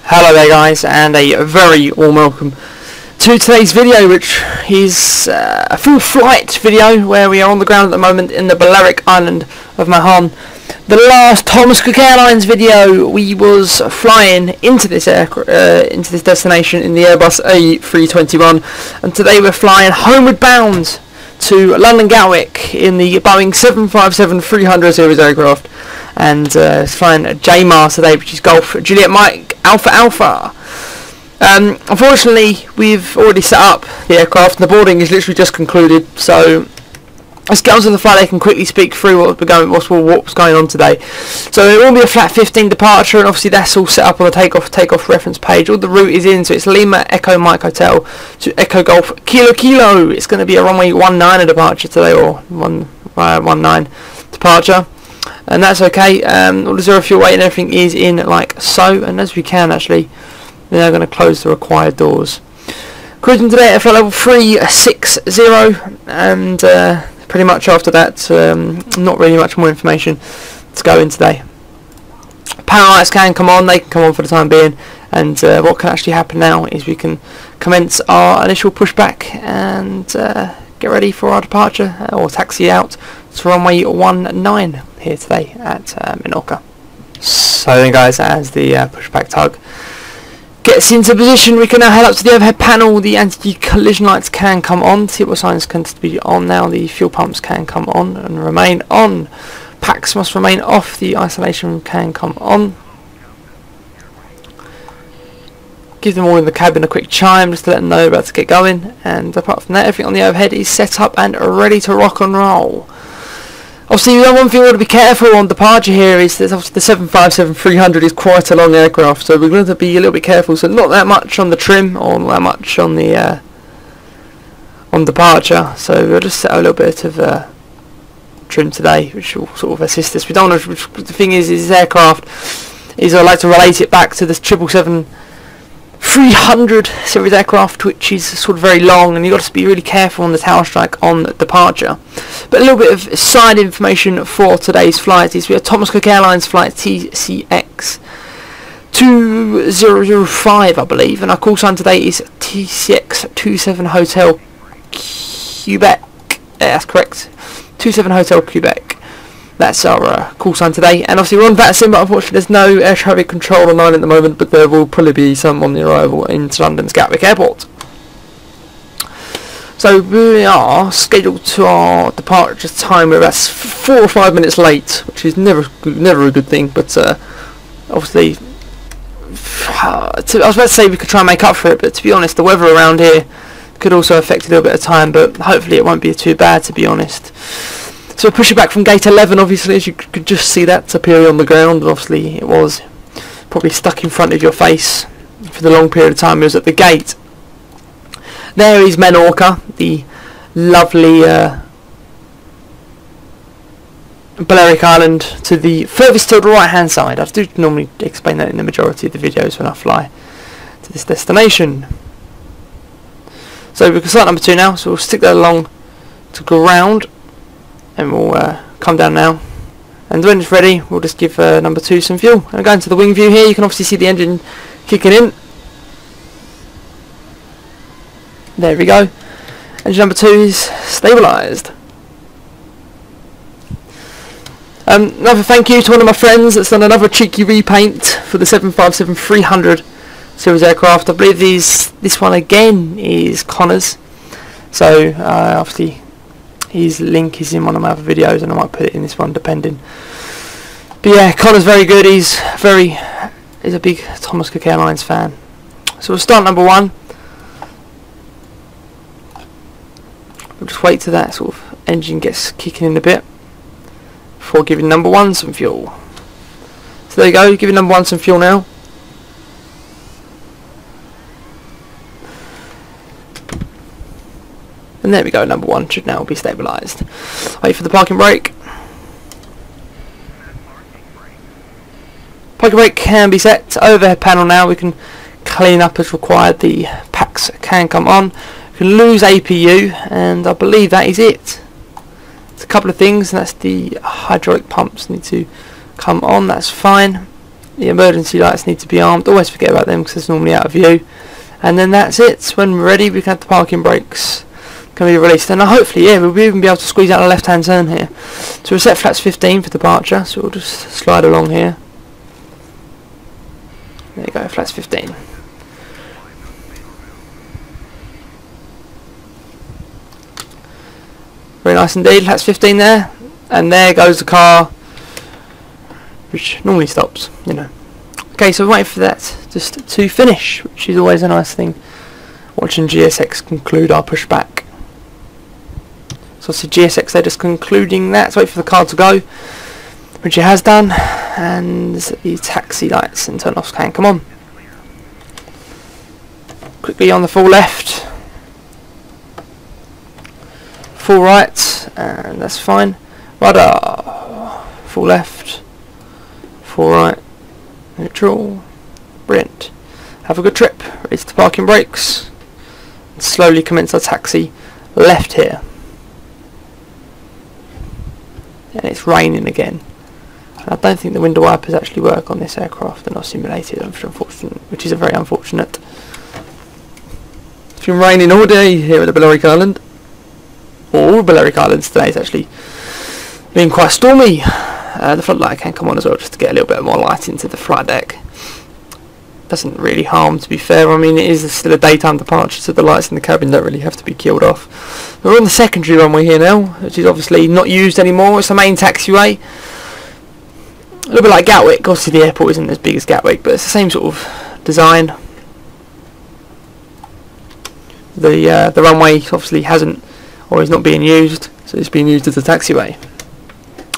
Hello there guys, and a very warm welcome to today's video, which is a full flight video where we are on the ground at the moment in the Balearic island of Mahon. The last Thomas Cook Airlines video we was flying into this destination in the Airbus A321, and today we're flying homeward bound to London Gatwick in the Boeing 757-300 series aircraft, and flying G-JMAA today, which is Golf Juliet Mike Alpha Alpha. Unfortunately, we've already set up the aircraft and the boarding is literally just concluded, so let's get on to the flight. I can quickly speak through what's going on today. So it will be a flat 15 departure, and obviously that's all set up on the takeoff reference page. All the route is in, so it's Lima Echo Mike Hotel to Echo Golf Kilo Kilo. It's going to be a runway 19 departure today, or 19 departure, and that's okay. All the zero fuel weight and everything is in like so, and as we can actually, we're now going to close the required doors. Cruising today at flight level 360, and pretty much after that, not really much more information to go in today. Power lights can come on, they can come on for the time being, and what can actually happen now is we can commence our initial pushback and get ready for our departure, or taxi out to runway 19 here today at Menorca. So then guys, as the pushback tug gets into position, we can now head up to the overhead panel. The anti-collision lights can come on. See what signs can be on now. The fuel pumps can come on and remain on. Packs must remain off. The isolation can come on. Give them all in the cabin a quick chime just to let them know we're about to get going. And apart from that, everything on the overhead is set up and ready to rock and roll. Obviously, one thing we want to be careful on departure here is that obviously the 757-300 is quite a long aircraft, so we're going to be a little bit careful. So not that much on the trim, or not that much on the on departure. So we'll just set a little bit of trim today, which will sort of assist us. We don't want to. The thing is this aircraft is, I like to relate it back to this 777-300 series aircraft, which is sort of very long, and you've got to be really careful on the tower strike on departure. But a little bit of side information for today's flight is we have Thomas Cook Airlines flight TCX27HQ, I believe, and our call sign today is TCX27 Hotel Quebec. That's correct, 27 Hotel Quebec. That's our call sign today, and obviously we're on VATSIM, but unfortunately there's no air traffic control online at the moment, but there will probably be some on the arrival into London's Gatwick Airport. So we are scheduled to our departure time. We're about 4 or 5 minutes late, which is never a good thing, but obviously I was about to say we could try and make up for it, but to be honest, the weather around here could also affect a little bit of time, but hopefully it won't be too bad, to be honest. So we're pushing back from gate 11, obviously, as you could just see that appearing on the ground, and obviously it was probably stuck in front of your face for the long period of time it was at the gate. There is Menorca, the lovely Balearic island to the furthest to the right hand side. I do normally explain that in the majority of the videos when I fly to this destination. So we can start number 2 now, so we'll stick that along to ground, and we'll come down now, and when it's ready we'll just give number 2 some fuel. And going to the wing view here, you can obviously see the engine kicking in. There we go, engine number 2 is stabilised. Another thank you to one of my friends that's done another cheeky repaint for the 757-300 series aircraft. I believe this one again is Connor's, so obviously his link is in one of my other videos, and I might put it in this one depending. But yeah, Connor's very good. He's a big Thomas Cook Airlines fan. So we'll start number 1. We'll just wait till that sort of engine gets kicking in a bit before giving number 1 some fuel. So there you go, giving number 1 some fuel now. And there we go, number 1 should now be stabilised. Wait for the parking brake. Parking brake can be set. Overhead panel now, we can clean up as required. The packs can come on. We can lose APU, and I believe that is it. It's a couple of things, and that's the hydraulic pumps need to come on, that's fine. The emergency lights need to be armed. Always forget about them because it's normally out of view. And then that's it. When we're ready, we can have the parking brakes can be released. And hopefully, yeah, we'll even be able to squeeze out a left-hand turn here. So we'll set flaps 15 for departure. So we'll just slide along here. There you go, flaps 15. Very nice indeed. Flaps 15 there. And there goes the car, which normally stops, you know. Okay, so we're waiting for that just to finish, which is always a nice thing. Watching GSX conclude our pushback. So obviously GSX, they're just concluding that. So wait for the car to go, which it has done, and the taxi lights and turn-offs can come on. Quickly on the full left, full right, and that's fine. Rudder, full left, full right, neutral, brilliant. Have a good trip. Ready to the parking brakes. And slowly commence our taxi left here. And it's raining again. And I don't think the window wipers actually work on this aircraft. They're not simulated, which is very unfortunate. It's been raining all day here at the Balearic Island. All Balearic Islands today is actually been quite stormy. The floodlight can come on as well, just to get a little bit more light into the flight deck. Doesn't really harm, to be fair. I mean, it is still a daytime departure, so the lights in the cabin don't really have to be killed off. We're on the secondary runway here now, which is obviously not used anymore. It's the main taxiway. A little bit like Gatwick. Obviously the airport isn't as big as Gatwick, but it's the same sort of design. The runway obviously hasn't, or is not being used, so it's being used as a taxiway.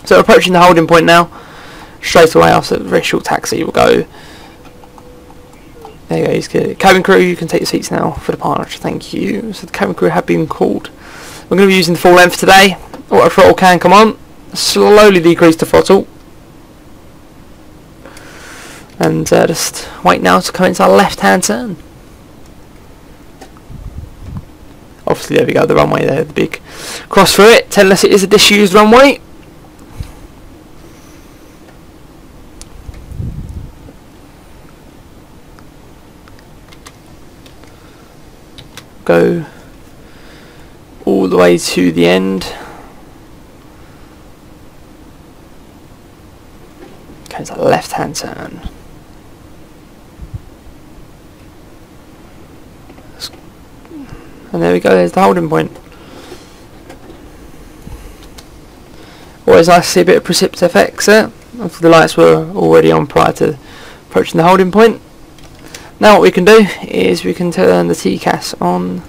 So approaching the holding point now. Straight away after a very short taxi, we'll go. There you go, he's good. Cabin crew, you can take your seats now for departure, thank you. So the cabin crew have been called. We're going to be using the full length today. Auto throttle can come on. Slowly decrease the throttle. And just wait now to commence our left hand turn. Obviously there we go, the runway there, the big cross through it, telling us it is a disused runway. Go all the way to the end. Okay, it's a left hand turn. And there we go, there's the holding point. Always nice to see a bit of precipitous FX there. Obviously the lights were already on prior to approaching the holding point. Now what we can do is we can turn the TCAS on.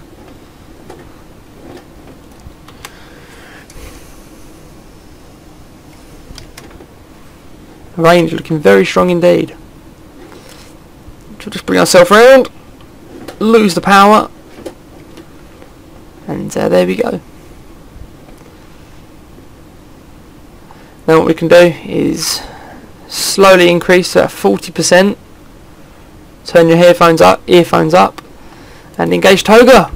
Range looking very strong indeed. We'll just bring ourselves around, lose the power, and there we go. Now what we can do is slowly increase to 40%. Turn your earphones up, and engage toga.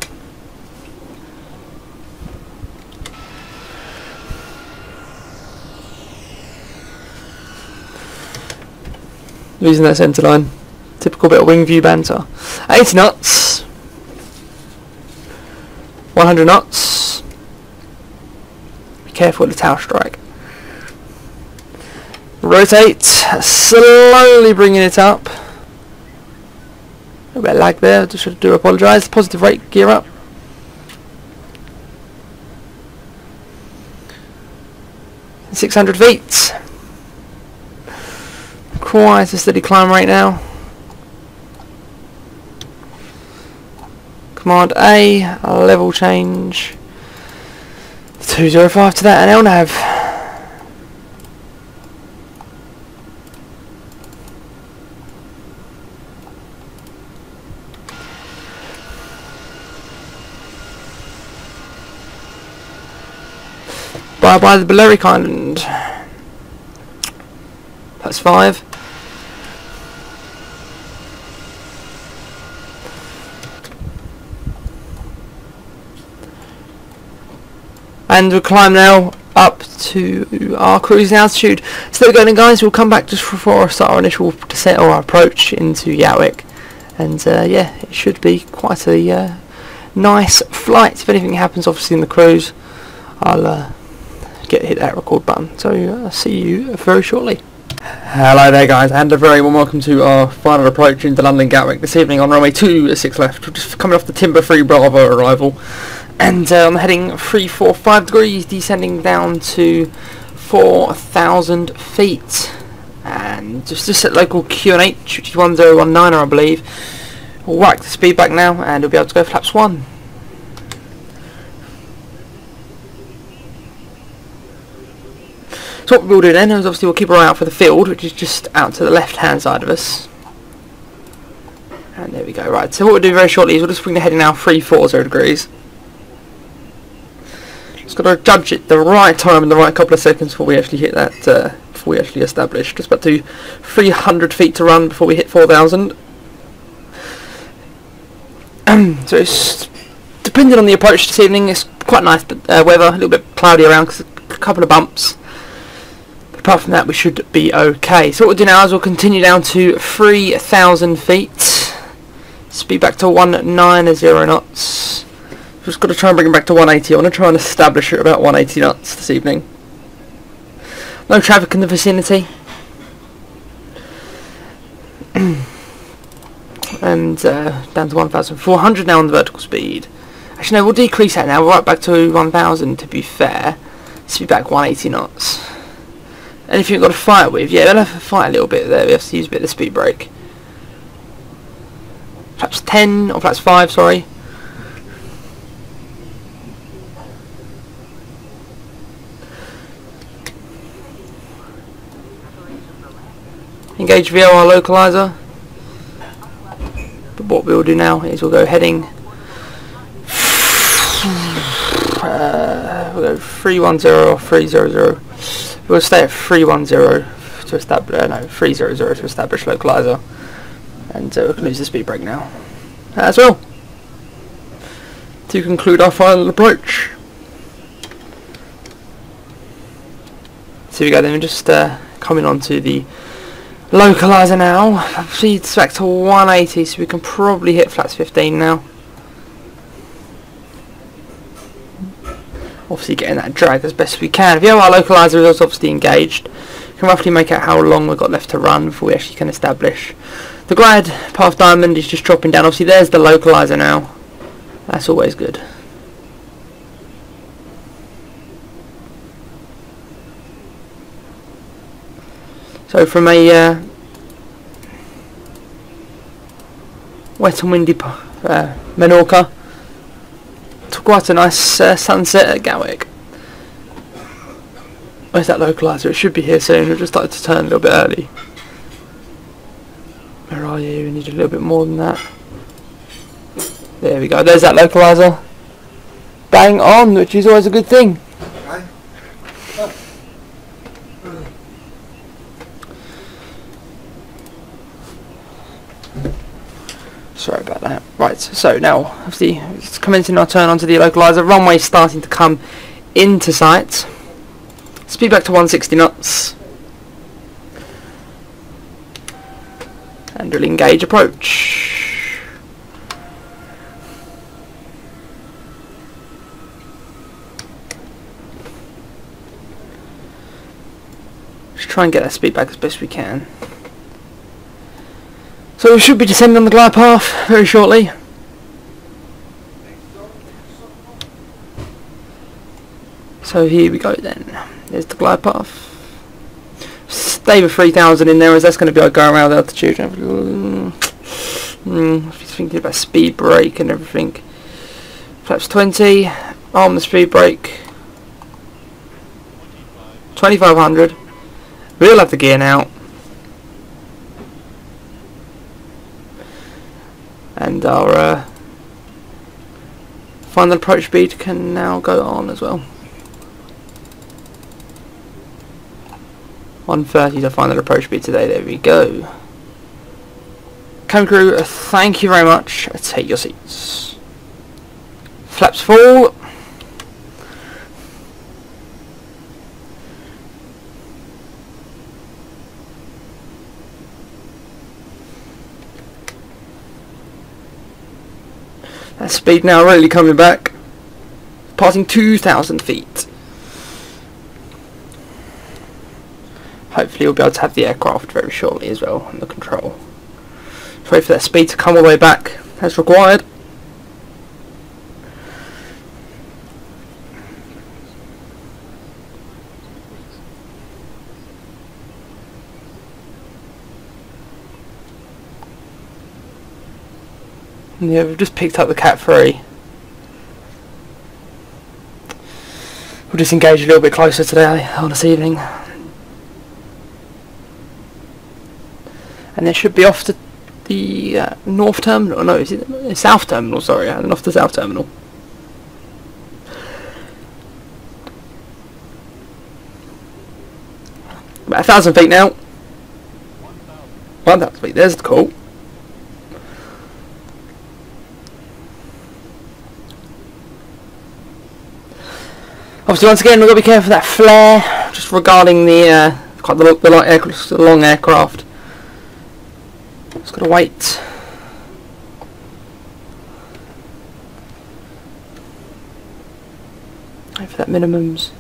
Losing that centre line. Typical bit of wing view banter. 80 knots. 100 knots. Be careful with the tail strike. Rotate. Slowly bringing it up. A little bit of lag there, I do apologise. Positive rate, gear up. And 600 feet. Quite a steady climb rate now. Command A, level change. 205 to that, and LNAV. Bye bye the Balearic Island. That's 5. And we'll climb now up to our cruising altitude. So there we go then, guys. We'll come back just before I start our initial descent or our approach into Gatwick, and yeah, it should be quite a nice flight. If anything happens obviously in the cruise, I'll hit that record button. So I'll see you very shortly. Hello there, guys, and a very warm welcome to our final approach into London Gatwick this evening on runway 26 left. We're just coming off the Timber 3 Bravo arrival, and I'm heading 345 degrees, descending down to 4,000 feet, and just set local QNH, which is 1019, I believe. We'll whack the speed back now, and we'll be able to go flaps 1. So what we'll do then is obviously we'll keep our eye out for the field, which is just out to the left hand side of us. And there we go. Right, so what we'll do very shortly is we'll just bring the heading now 340 degrees. Just got to judge it the right time and the right couple of seconds before we actually hit that, before we actually establish. Just about to 300 feet to run before we hit 4,000. So it's depending on the approach this evening. It's quite nice, but weather a little bit cloudy around because a couple of bumps. Apart from that, we should be okay. So what we'll do now is we'll continue down to 3,000 feet. Speed back to 190 knots. Just got to try and bring it back to 180. I want to try and establish it about 180 knots this evening. No traffic in the vicinity. And down to 1,400 now on the vertical speed. Actually no, we'll decrease that now. We're right back to 1,000 to be fair. Speed back 180 knots. Anything you've got to fight with? Yeah, we'll have to fight a little bit there. We have to use a bit of the speed brake. Flaps 10, or flaps 5, sorry. Engage VOR localizer. But what we'll do now is we'll go heading. We'll go 310 or 300. We'll stay at 310 to establish, no, 300 to establish localizer, and we can lose the speed brake now as well to conclude our final approach. So we go then, we're just coming on to the localizer now. Speed's back to 180, so we can probably hit flaps 15 now. Obviously getting that drag as best we can. If you have our localizer is obviously engaged, you can roughly make out how long we've got left to run before we actually can establish. The glide path diamond is just dropping down. Obviously there's the localizer now. That's always good. So from a wet and windy Menorca, quite a nice sunset at Gatwick. Where's that localizer? It should be here soon. We've just started to turn a little bit early. Where are you? We need a little bit more than that. There we go. There's that localizer. Bang on, which is always a good thing. Sorry about that. Right, so now, obviously, it's commencing our turn onto the localizer. Runway starting to come into sight. Speed back to 160 knots. And we'll engage approach. Just try and get that speed back as best we can. So we should be descending on the glide path very shortly. So here we go then. There's the glide path. Stay with 3,000 in there, as that's going to be our go around altitude. Thinking about speed brake and everything. Flaps 20. Arm the speed brake. 2,500. We'll have the gear now. And our final approach speed can now go on as well. 130 is our final approach speed today. There we go. Cabin crew, thank you very much. Take your seats. Flaps full. That speed now really coming back, passing 2,000 feet. Hopefully we'll be able to have the aircraft very shortly as well under control. Let's wait for that speed to come all the way back as required. Yeah, we've just picked up the Cat 3. We'll just engage a little bit closer today on this evening. And it should be off to the North Terminal. No, is it South Terminal? Sorry, and off to South Terminal. About 1,000 feet now. 1,000 feet. There's the call. Obviously, once again, we've got to be careful of that flare. Just regarding the long aircraft. Just got to wait. Wait for that minimums.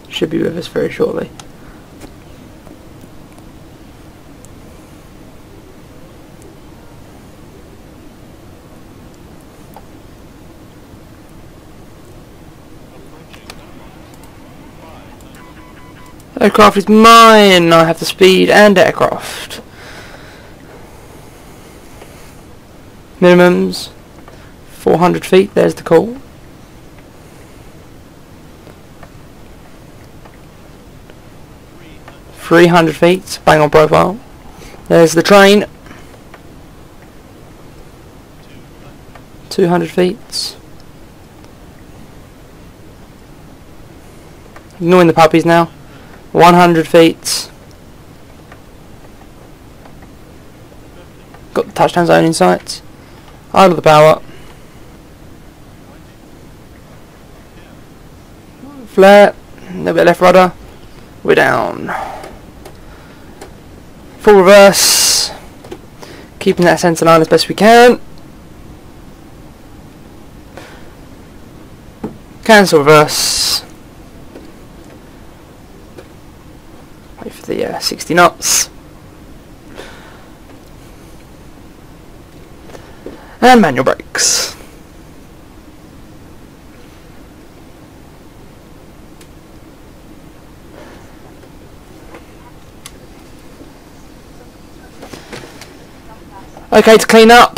Should be with us very shortly. Aircraft is mine. I have the speed and aircraft. Minimums 400 feet. There's the call. .300 feet. Bang on profile. There's the train. 200 feet. Ignoring the puppies now. 100 feet. Got the touchdown zone in sight. Idle the power. Flare. A little bit left rudder. We're down. Full reverse. Keeping that centre line as best we can. Cancel reverse. Wait for the 60 knots. And manual brakes. Okay, to clean up.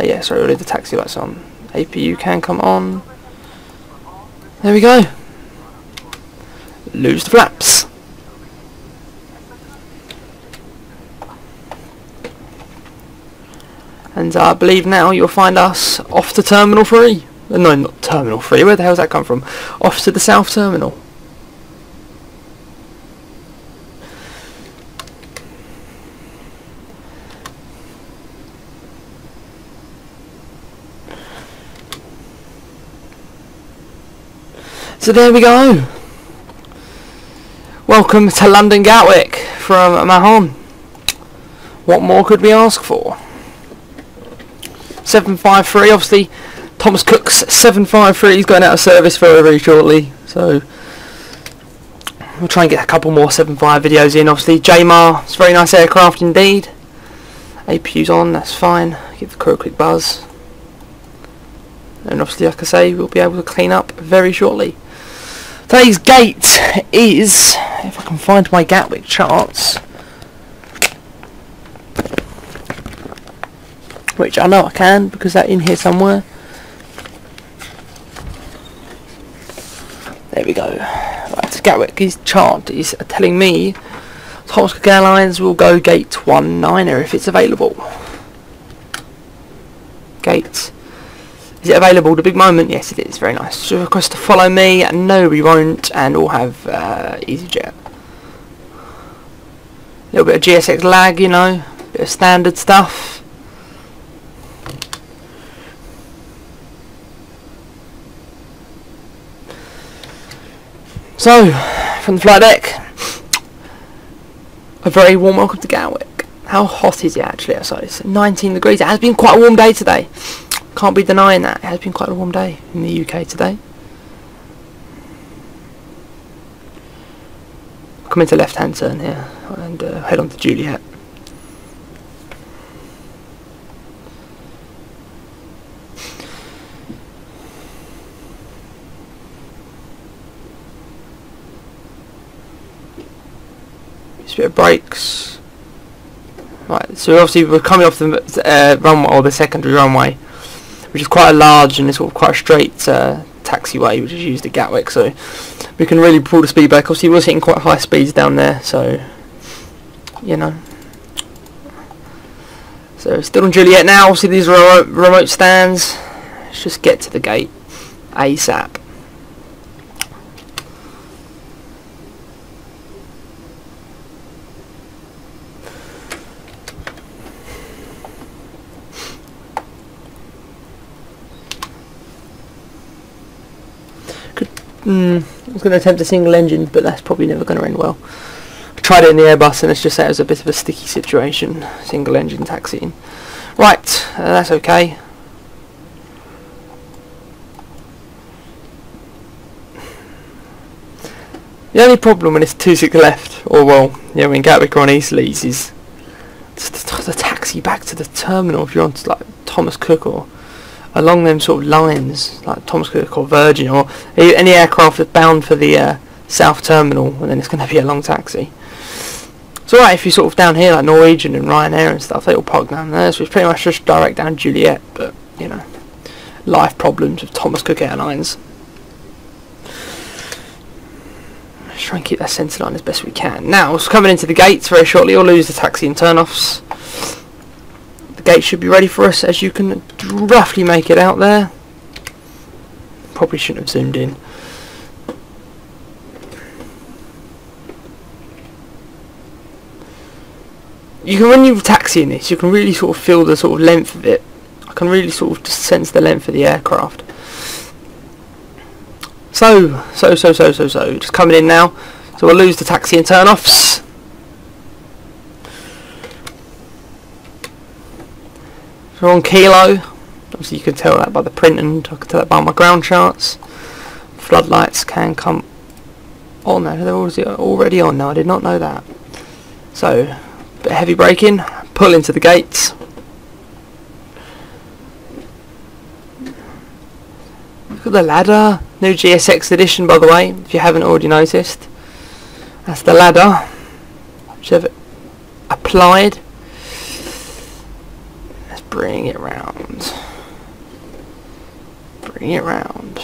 Yeah, sorry, we'll leave the taxi lights on. APU can come on. There we go. Lose the flaps. And I believe now you'll find us off to Terminal 3. No, not Terminal 3. Where the hell's that come from? Off to the South Terminal. So there we go. Welcome to London Gatwick from Mahon. What more could we ask for? 753, obviously Thomas Cook's 753 is going out of service very, very shortly, so we'll try and get a couple more 75 videos in. Obviously G-JMAA, it's a very nice aircraft indeed. APU's on, that's fine. Give the crew a quick buzz. And obviously, like I say, we'll be able to clean up very shortly. Today's gate is, if I can find my Gatwick charts, which I know I can because they're in here somewhere. There we go. Right, Gatwick's chart is telling me Thomas Cook Airlines will go gate 19er if it's available. Gate. Is it available? The big moment? Yes, it is. Very nice. So request to follow me. No, we won't. And we'll have EasyJet. A little bit of GSX lag, you know. Bit of standard stuff. So, from the flight deck, a very warm welcome to Gatwick. How hot is it actually outside? It's 19 degrees. It has been quite a warm day today. Can't be denying that. It has been quite a warm day in the UK today. Come into left-hand turn here and head on to Juliet. Just a bit of brakes. Right, so obviously we're coming off the runway, or the secondary runway, which is quite a large and it's sort of quite a straight taxiway, which is used at Gatwick, so we can really pull the speed back. Obviously we're hitting quite high speeds down there, so you know. So still on Juliet now. Obviously these are remote stands. Let's just get to the gate ASAP. I was going to attempt a single engine, but that's probably never going to end well. I tried it in the Airbus and let's just say it was a bit of a sticky situation, single engine taxiing. Right, that's okay. The only problem when it's 26 left, or well, yeah, when Gatwick or on Eastleigh is the taxi back to the terminal if you're on like Thomas Cook or along them sort of lines, like Thomas Cook or Virgin, or any aircraft that's bound for the South Terminal, and then it's going to be a long taxi. It's alright if you're sort of down here like Norwegian and Ryanair and stuff, they all park down there, so it's pretty much just direct down Juliet, but, you know, life problems with Thomas Cook Airlines. Let's try and keep that centre line as best we can. Now, it's coming into the gates very shortly, we'll lose the taxi and turn-offs. Gate should be ready for us, as you can roughly make it out there. Probably shouldn't have zoomed in. You can, when you're taxiing this, you can really sort of feel the sort of length of it. I can really sort of just sense the length of the aircraft. So just coming in now. So we'll lose the taxi and turn-offs. We're on kilo. Obviously you can tell that by the print, and I can tell that by my ground charts. Floodlights can come on now. They're already on now. I did not know that. So, a bit of heavy braking. Pull into the gates. Look at the ladder. New GSX edition, by the way, if you haven't already noticed. That's the ladder, which I've applied. Bring it round. Bring it round.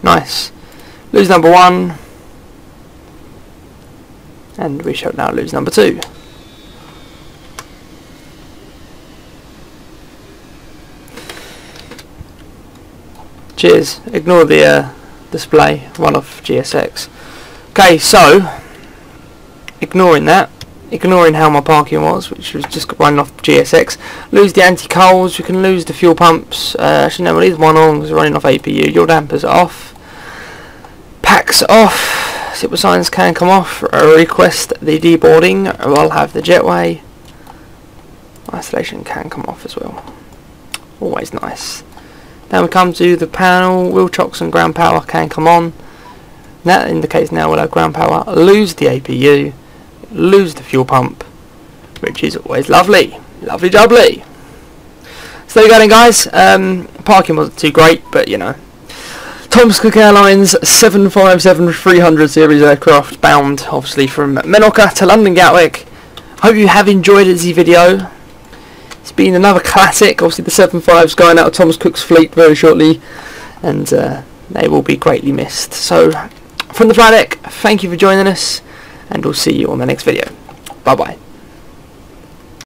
Nice. Lose number 1. And we shall now lose number 2. Cheers. Ignore the display. Run off GSX. Okay, so ignoring that, ignoring how my parking was, which was just running off GSX. Lose the anti-coals. We can lose the fuel pumps. Actually, no, we'll leave one on because we're running off APU. Your dampers are off. Packs off. SIPWA signs can come off. Request the deboarding. I'll have the jetway. Isolation can come off as well. Always nice. Then we come to the panel. Wheel chocks and ground power can come on. That indicates now we'll have ground power. Lose the APU. Lose the fuel pump, which is always lovely. Lovely jubbly. So there you go then, guys. Parking wasn't too great, but you know. Thomas Cook Airlines 757-300 series aircraft bound obviously from Menorca to London Gatwick. Hope you have enjoyed this video. It's been another classic. Obviously the 75's going out of Thomas Cook's fleet very shortly, and they will be greatly missed. So from the flight deck, thank you for joining us, and we'll see you on the next video. Bye bye.